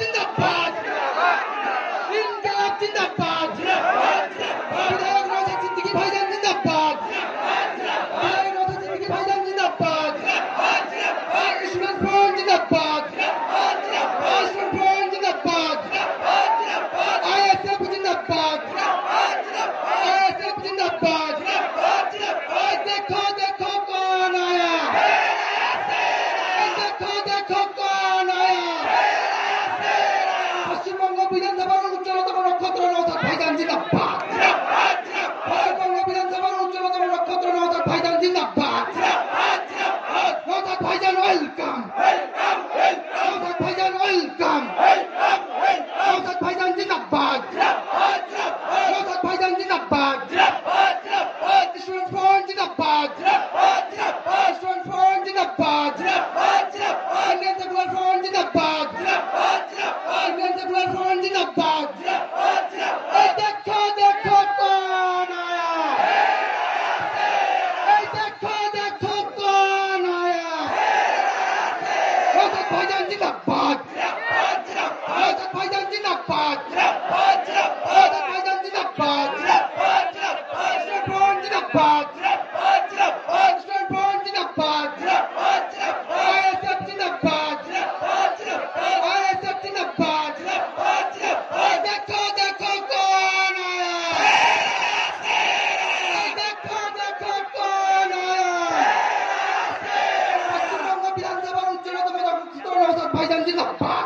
जिंदाबाद इनकलाब जिंदाबाद विधायक नौशाद सिद्दीकी भाईजान जिंदाबाद विधायक नौशाद सिद्दीकी भाईजान जिंदाबाद स्टूडेंट फ्रंट जिंदाबाद स्टूडेंट फ्रंट जिंदाबाद आईएसएफ जिंदाबाद आईएसएफ जिंदाबाद देखो देखो कौन आया देखो देखो कौन आया পশ্চিমবঙ্গ বিধানসভার উচ্চতম নক্ষত্র নওশাদ ভাইজান জিন্দাবাদ পশ্চিমবঙ্গ বিধানসভার উচ্চতম নক্ষত্র নওশাদ ভাইজান জিন্দাবাদ নওশাদ ভাইজান ওয়েলকাম নওশাদ ভাইজান ওয়েলকাম নওশাদ ভাইজান জিন্দাবাদ নওশাদ ভাইজান জিন্দাবাদ স্টুডেন্ট ফ্রন্ট জিন্দাবাদ স্টুডেন্ট ফ্রন্ট জিন্দাবাদ ইন্ডিয়ান সেকুলার ফ্রন্ট জিন্দাবাদ इंडियन सेकुलर फ्रंट जिंदाबाद देखो देखो कौन आया देखो देखो कौन आया नौशाद भाईजान जिंदाबाद नौशाद भाईजान जिंदाबाद नौशाद भाईजान जिंदाबाद स्टूडेंट फ्रंट जिंदाबाद स्टूडेंट फ्रंट जिंदाबाद आईएसएफ जिंदाबाद आईएसएफ जिंदाबाद देखो देखो कौन आया देखो देखो कौन आया पश्चिमबंग विधानसभा उच्चतम नौशाद भाईजान जिंदाबाद